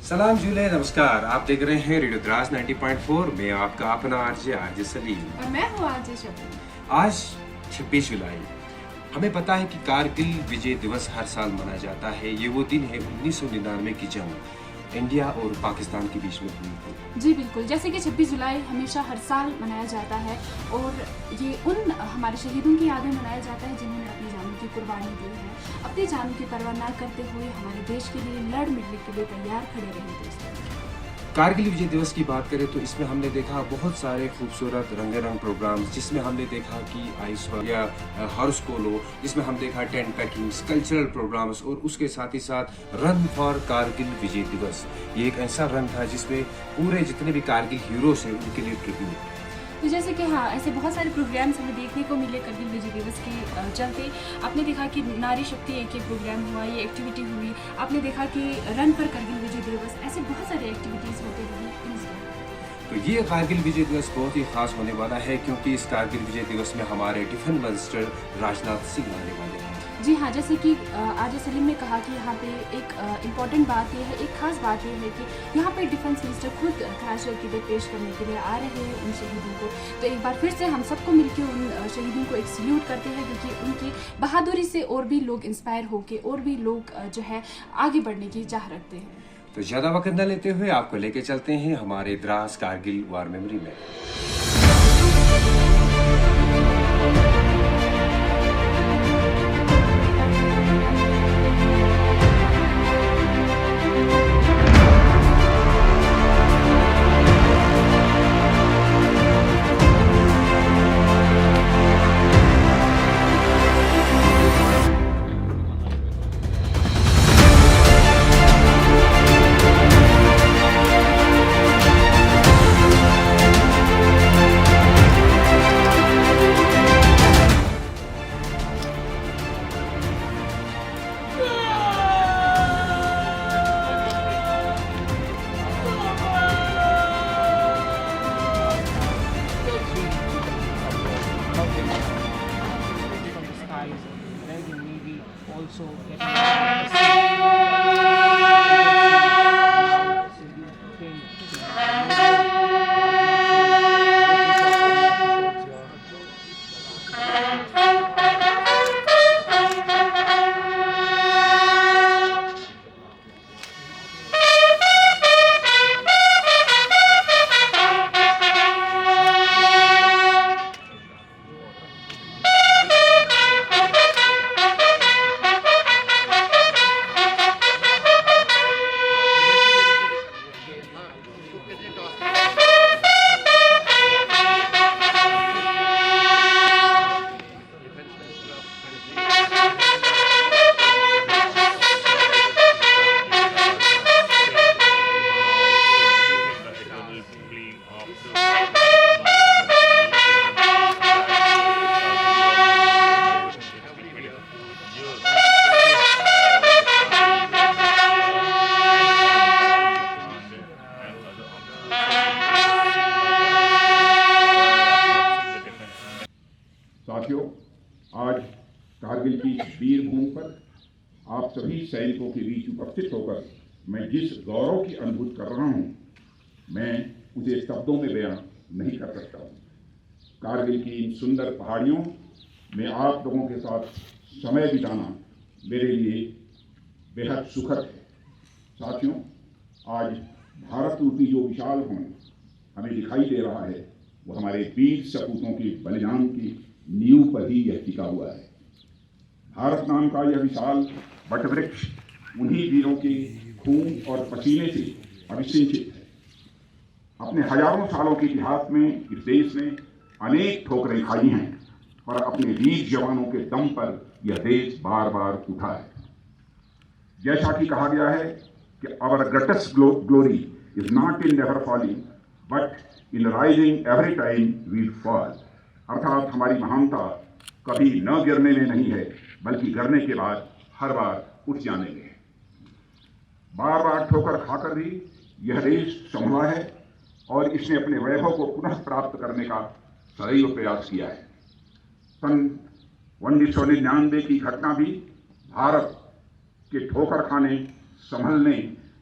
सलाम जूले, नमस्कार। आप देख रहे हैं रेडियो द्रास 90.4 में आपका अपना आरजे सलीम। और मैं हूँ आरजे शबनम। आज 26 जुलाई। हमें पता है कि कारगिल विजय दिवस हर साल मनाया जाता है। ये वो दिन है 1999 की जंग इंडिया और पाकिस्तान के बीच में हुई थी। जी बिल्कुल, जैसे कि 26 जुलाई हमेशा हर साल मनाया जाता है और ये उन हमारे शहीदों की याद में मनाया जाता है जिन्होंने अपनी जानों की कुर्बानी दी है, अपनी जानों की परवाह न करते हुए हमारे देश के लिए लड़ मिटने के लिए तैयार खड़े रहे थे। कारगिल विजय दिवस की बात करें तो इसमें हमने देखा बहुत सारे खूबसूरत रंगारंग प्रोग्राम्स, जिसमें हमने देखा कि आइस या हॉर्स पोलो, जिसमें हम देखा टेंट पैकिंग्स, कल्चरल प्रोग्राम्स और उसके साथ ही साथ रन फॉर कारगिल विजय दिवस। ये एक ऐसा रन था जिसमें पूरे जितने भी कारगिल हीरोज हैं उनके लिए ट्रिब्यूट। तो जैसे कि हाँ, ऐसे बहुत सारे प्रोग्राम्स हमें देखने को मिले कारगिल विजय दिवस के चलते। आपने देखा कि नारी शक्ति एक प्रोग्राम हुआ, ये एक्टिविटी हुई। आपने देखा कि रन पर कारगिल विजय दिवस, ऐसे बहुत सारे एक्टिविटीज़ होते रही। तो ये कारगिल विजय दिवस बहुत ही खास होने वाला है क्योंकि इस कारगिल विजय दिवस में हमारे डिफेंस मिनिस्टर राजनाथ सिंह आने वाले हैं। जी हाँ, जैसे कि आरजे सलीम ने कहा कि यहाँ पे एक इम्पॉर्टेंट बात ये है, एक खास बात ये है कि यहाँ पे डिफेंस मिनिस्टर खुद खराज अकीदत पेश करने के लिए आ रहे हैं उन शहीदों को। तो एक बार फिर से हम सबको मिलकर उन शहीदों को एक सल्यूट करते हैं क्योंकि उनकी बहादुरी से और भी लोग इंस्पायर होकर और भी लोग जो है आगे बढ़ने की चाह रखते हैं। तो ज़्यादा वक्त न लेते हुए आपको लेके चलते हैं हमारे द्रास कारगिल वार मेमोरी में। साथियों, आज कारगिल की वीर भूमि पर आप सभी सैनिकों के बीच उपस्थित होकर मैं जिस गौरव की अनुभूति कर रहा हूं, मैं उसे शब्दों में बयां नहीं कर सकता हूं। कारगिल की इन सुंदर पहाड़ियों में आप लोगों के साथ समय बिताना मेरे लिए बेहद सुखद है। साथियों, आज भारत रूपी जो विशाल हमें दिखाई दे रहा है, वो हमारे वीर सपूतों की बलिदान की नींव पर ही यह टिका हुआ है। भारत नाम का यह विशाल वटवृक्ष उन्हीं वीरों के खून और पसीने से अभिसिंचित है। अपने हजारों सालों के इतिहास में इस देश ने अनेक ठोकरें खाई हैं, पर अपने वीर जवानों के दम पर यह देश बार बार उठा है। जैसा कि कहा गया है कि our greatest glory is not in never falling but in rising every time we fall. अर्थात हमारी महानता कभी न गिरने में नहीं है, बल्कि गिरने के बाद हर बार उठ जाने में है। बार बार ठोकर खाकर भी यह देश संभला है और इसने अपने वैभव को पुनः प्राप्त करने का सदैव प्रयास किया है। सन 1999 की घटना भी भारत के ठोकर खाने, संभलने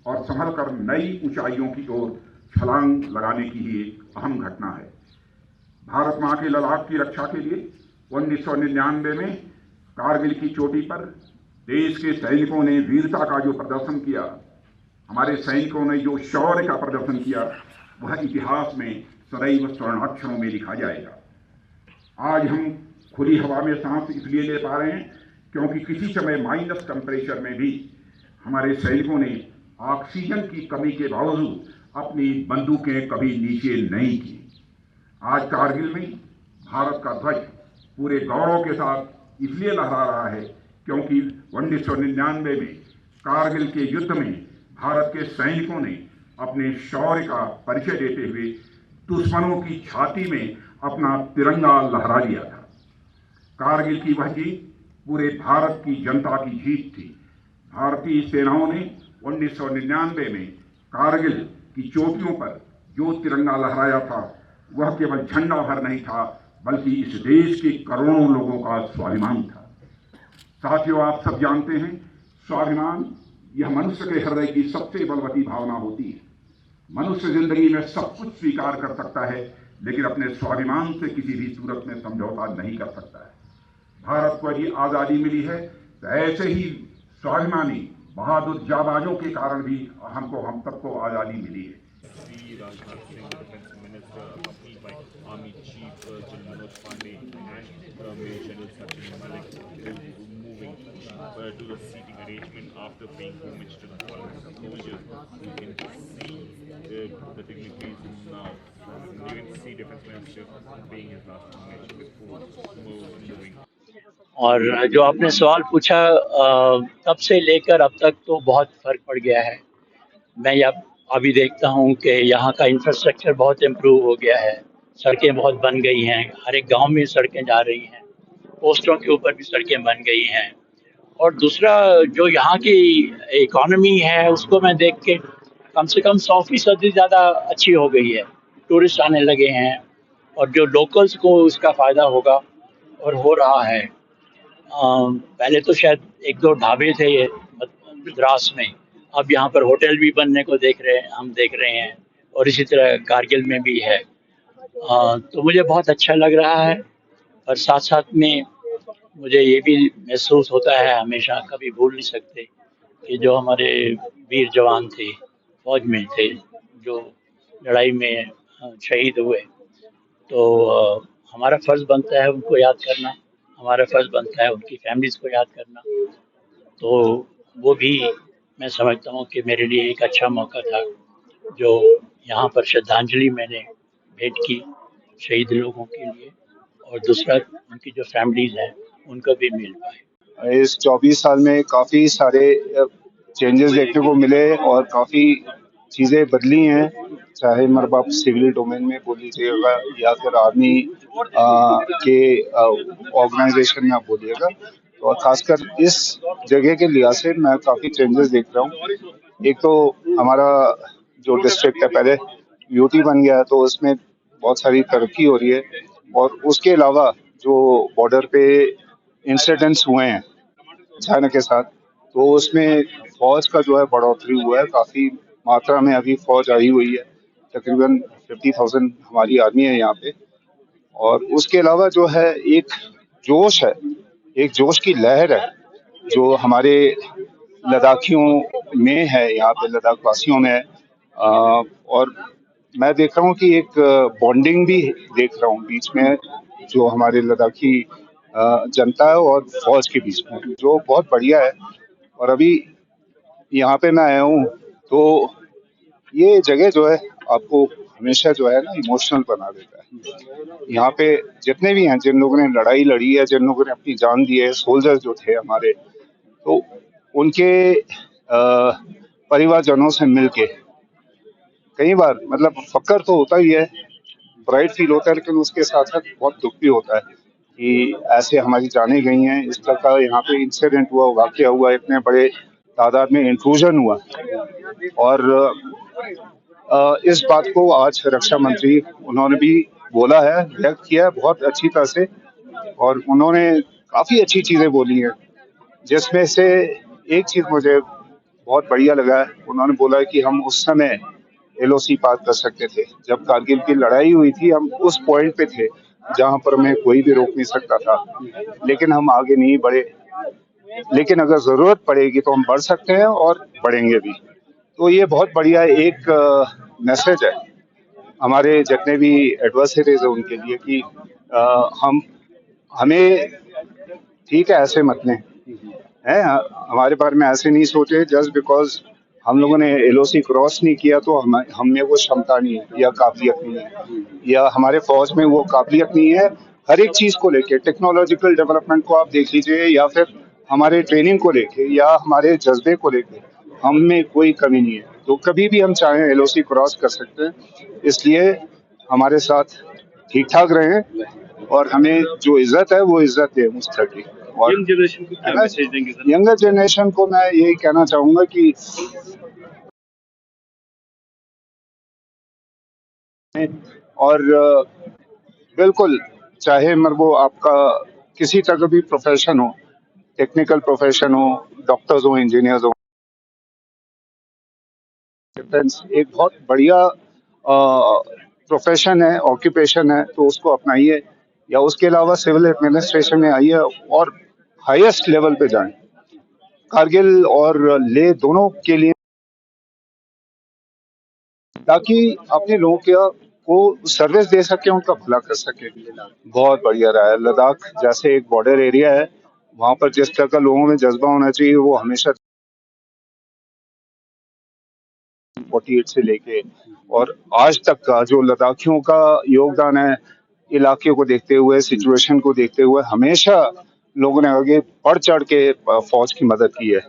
और संभल कर नई ऊंचाइयों की ओर छलांग लगाने की ही एक अहम घटना है। भारत मां के लद्दाख की रक्षा के लिए 1999 में कारगिल की चोटी पर देश के सैनिकों ने वीरता का जो प्रदर्शन किया, हमारे सैनिकों ने जो शौर्य का प्रदर्शन किया, वह इतिहास में सदैव स्वर्णाक्षरों में लिखा जाएगा। आज हम खुली हवा में सांस इसलिए ले पा रहे हैं क्योंकि किसी समय माइनस टेम्परेचर में भी हमारे सैनिकों ने ऑक्सीजन की कमी के बावजूद अपनी बंदूकें कभी नीचे नहीं की। आज कारगिल में भारत का ध्वज पूरे गौरव के साथ इसलिए लहरा रहा है क्योंकि 1999 में कारगिल के युद्ध में भारत के सैनिकों ने अपने शौर्य का परिचय देते हुए दुश्मनों की छाती में अपना तिरंगा लहरा दिया था। कारगिल की वह जीत पूरे भारत की जनता की जीत थी। भारतीय सेनाओं ने 1999 में कारगिल की चोटियों पर जो तिरंगा लहराया था, वह केवल झंडा भर नहीं था, बल्कि इस देश के करोड़ों लोगों का स्वाभिमान था। साथियों, आप सब जानते हैं, स्वाभिमान यह मनुष्य के हृदय की सबसे बलवती भावना होती है। मनुष्य जिंदगी में सब कुछ स्वीकार कर सकता है, लेकिन अपने स्वाभिमान से किसी भी सूरत में समझौता नहीं कर सकता है। भारत को यदि आज़ादी मिली है तो ऐसे ही स्वाभिमानी बहादुर जाबाजों के कारण भी हम सबको आज़ादी मिली है। Shri Rajnath Singh, defence minister, accompanied by Army Chief General Manoj Pandey and Major General Sachin Malik, moving to the seating arrangement after paying homage to the fallen soldiers. You can see the dignitaries now. You can see Defense Minister paying his last homage before moving. और जो आपने सवाल पूछा, तब से लेकर अब तक तो बहुत फ़र्क पड़ गया है। मैं अभी देखता हूँ कि यहाँ का इंफ्रास्ट्रक्चर बहुत इम्प्रूव हो गया है, सड़कें बहुत बन गई हैं, हर एक गांव में सड़कें जा रही हैं, पोस्टों के ऊपर भी सड़कें बन गई हैं। और दूसरा, जो यहाँ की इकॉनमी है उसको मैं देख के कम से कम 100% ज़्यादा अच्छी हो गई है। टूरिस्ट आने लगे हैं और जो लोकल्स को उसका फ़ायदा होगा और हो रहा है। पहले तो शायद 1-2 ढाबे थे ये द्रास में, अब यहाँ पर होटल भी बनने को हम देख रहे हैं, और इसी तरह कारगिल में भी है। तो मुझे बहुत अच्छा लग रहा है, और साथ साथ में मुझे ये भी महसूस होता है, हमेशा कभी भूल नहीं सकते कि जो हमारे वीर जवान थे, फौज में थे, जो लड़ाई में शहीद हुए, तो हमारा फ़र्ज़ बनता है उनको याद करना, हमारा फ़र्ज़ बनता है उनकी फैमिलीज़ को याद करना। तो वो भी मैं समझता हूँ कि मेरे लिए एक अच्छा मौका था, जो यहाँ पर श्रद्धांजलि मैंने भेंट की शहीद लोगों के लिए, और दूसरा उनकी जो फैमिलीज़ हैं उनको भी मिल पाए। इस 24 साल में काफ़ी सारे चेंजेस देखने को मिले और काफ़ी चीज़ें बदली हैं, चाहे मतलब आप सिविल डोमेन में बोल लीजिएगा या फिर आर्मी के ऑर्गेनाइजेशन में आप बोलिएगा, और खासकर इस जगह के लिहाज से मैं काफ़ी चेंजेस देख रहा हूँ। एक तो हमारा जो डिस्ट्रिक्ट है, पहले यूटी बन गया है, तो उसमें बहुत सारी तरक्की हो रही है, और उसके अलावा जो बॉर्डर पे इंसिडेंट्स हुए हैं चाइना के साथ, तो उसमें फौज का जो है बढ़ोतरी हुआ है, काफ़ी मात्रा में अभी फौज आई हुई है, तकरीबन 50,000 हमारी आर्मी है यहाँ पे। और उसके अलावा जो है एक जोश है, एक जोश की लहर है जो हमारे लद्दाखियों में है, यहाँ पे लद्दाख वासियों में है। और मैं देख रहा हूँ कि एक बॉन्डिंग भी देख रहा हूँ बीच में, जो हमारे लद्दाखी जनता है और फौज के बीच में, जो बहुत बढ़िया है। और अभी यहाँ पे मैं आया हूँ, तो ये जगह जो है आपको हमेशा जो है ना इमोशनल बना देता है। यहाँ पे जितने भी हैं, जिन लोगों ने लड़ाई लड़ी है, जिन लोगों ने अपनी जान दी है, सोल्जर्स जो थे हमारे, तो उनके परिवारजनों से मिलके कई बार मतलब फक्र तो होता ही है, प्राइड फील होता है, लेकिन उसके साथ साथ बहुत दुख भी होता है कि ऐसे हमारी जानें गई हैं, इस तरह का यहाँ पे इंसिडेंट हुआ, वाक़या हुआ, इतने बड़े तादाद में इंट्रूजन हुआ। और इस बात को आज रक्षा मंत्री उन्होंने भी बोला है, व्यक्त किया है बहुत अच्छी तरह से, और उन्होंने काफ़ी अच्छी चीज़ें बोली हैं, जिसमें से एक चीज़ मुझे बहुत बढ़िया लगा है। उन्होंने बोला है कि हम उस समय एलओसी पास कर सकते थे जब कारगिल की लड़ाई हुई थी, हम उस पॉइंट पे थे जहां पर हमें कोई भी रोक नहीं सकता था, लेकिन हम आगे नहीं बढ़े। लेकिन अगर जरूरत पड़ेगी तो हम बढ़ सकते हैं और बढ़ेंगे भी। तो ये बहुत बढ़िया एक मैसेज है हमारे जितने भी एडवर्सरीज है उनके लिए कि हम हमें ठीक है ऐसे मत लें, है हमारे बारे में ऐसे नहीं सोचे जस्ट बिकॉज हम लोगों ने एलओसी क्रॉस नहीं किया तो हम में वो क्षमता नहीं है या काबिलियत नहीं है या हमारे फौज में वो काबिलियत नहीं है। हर एक चीज को लेके टेक्नोलॉजिकल डेवलपमेंट को आप देख लीजिए या फिर हमारे ट्रेनिंग को लेके या हमारे जज्बे को लेके हम में कोई कमी नहीं है। तो कभी भी हम चाहें एलओसी क्रॉस कर सकते हैं। इसलिए हमारे साथ ठीक ठाक रहें और हमें जो इज्जत है वो इज्जत दें उस तरह की। और यंग जनरेशन को क्या मैसेज देंगे सर? यंगर जनरेशन को मैं यही कहना चाहूंगा कि और बिल्कुल चाहे मर वो आपका किसी तरह का भी प्रोफेशन हो, टेक्निकल प्रोफेशन हो, डॉक्टर्स हो, इंजीनियर्स हो, डिफेंस एक बहुत बढ़िया प्रोफेशन है, ऑक्यूपेशन है, तो उसको अपनाइए या उसके अलावा सिविल एडमिनिस्ट्रेशन में आइए और हाईएस्ट लेवल पे जाएं। कारगिल और ले दोनों के लिए, ताकि अपने लोगों को सर्विस दे सके, उनका भला कर सके। बहुत बढ़िया रहा है। लद्दाख जैसे एक बॉर्डर एरिया है, वहां पर जिस तरह का लोगों में जज्बा होना चाहिए वो हमेशा 48 से लेके और आज तक का जो लद्दाखियों का योगदान है, इलाके को देखते हुए, सिचुएशन को देखते हुए, हमेशा लोगों ने आगे बढ़ चढ़ के फौज की मदद की है।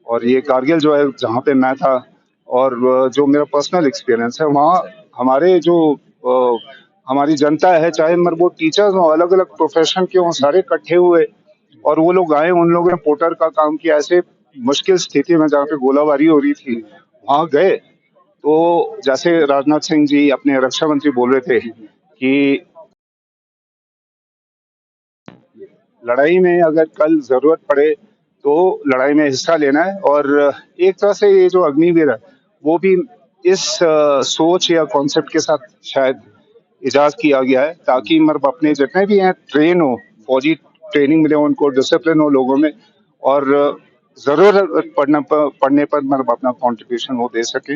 और ये कारगिल जो है जहाँ पे मैं था और जो मेरा पर्सनल एक्सपीरियंस है, वहाँ हमारे जो हमारी जनता है, चाहे मगर वो टीचर्स हो, अलग अलग प्रोफेशन के हों, सारे इकट्ठे हुए और वो लोग आए। उन लोगों ने पोर्टर का काम किया। ऐसे मुश्किल स्थिति में जहाँ पे गोलाबारी हो रही थी वहां गए। तो जैसे राजनाथ सिंह जी अपने रक्षा मंत्री बोल रहे थे कि लड़ाई में अगर कल जरूरत पड़े तो लड़ाई में हिस्सा लेना है। और एक तरह से ये जो अग्निवीर है वो भी इस सोच या कॉन्सेप्ट के साथ शायद इजाद किया गया है, ताकि मतलब अपने जितने भी हैं ट्रेन हो, फौजी ट्रेनिंग मिले उनको, डिसिप्लिन हो लोगों में, और जरूरत पड़ने पर मतलब अपना कंट्रीब्यूशन वो दे सके।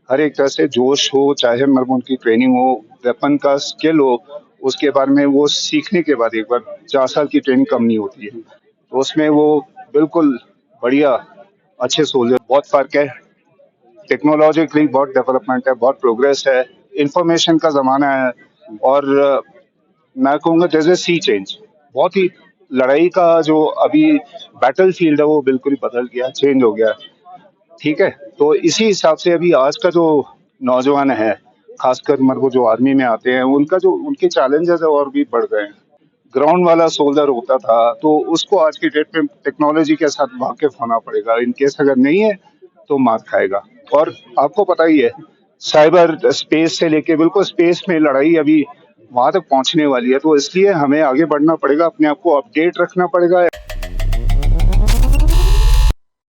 हर एक तरह से जोश हो, चाहे मतलब उनकी ट्रेनिंग हो, वेपन का स्किल हो, उसके बारे में वो सीखने के बाद एक बार 4 साल की ट्रेनिंग कम नहीं होती है, तो उसमें वो बिल्कुल बढ़िया अच्छे सोल्जर। बहुत फर्क है, टेक्नोलॉजिकली बहुत डेवलपमेंट है, बहुत प्रोग्रेस है, इंफॉर्मेशन का जमाना है। और मैं कहूँगा दिस इज सी चेंज। बहुत ही लड़ाई का जो अभी बैटल फील्ड है वो बिल्कुल ही बदल गया, चेंज हो गया। ठीक है, तो इसी हिसाब से अभी आज का जो नौजवान है, खासकर मतलब वो जो आर्मी में आते हैं, उनका जो उनके चैलेंजेस है और भी बढ़ गए हैं। ग्राउंड वाला सोल्जर होता था तो उसको आज की डेट में टेक्नोलॉजी के साथ वाकिफ होना पड़ेगा। इनकेस अगर नहीं है तो मार खाएगा। और आपको पता ही है, साइबर स्पेस से लेके बिल्कुल स्पेस में लड़ाई अभी वहां तक पहुंचने वाली है। तो इसलिए हमें आगे बढ़ना पड़ेगा, अपने आप को अपडेट रखना पड़ेगा।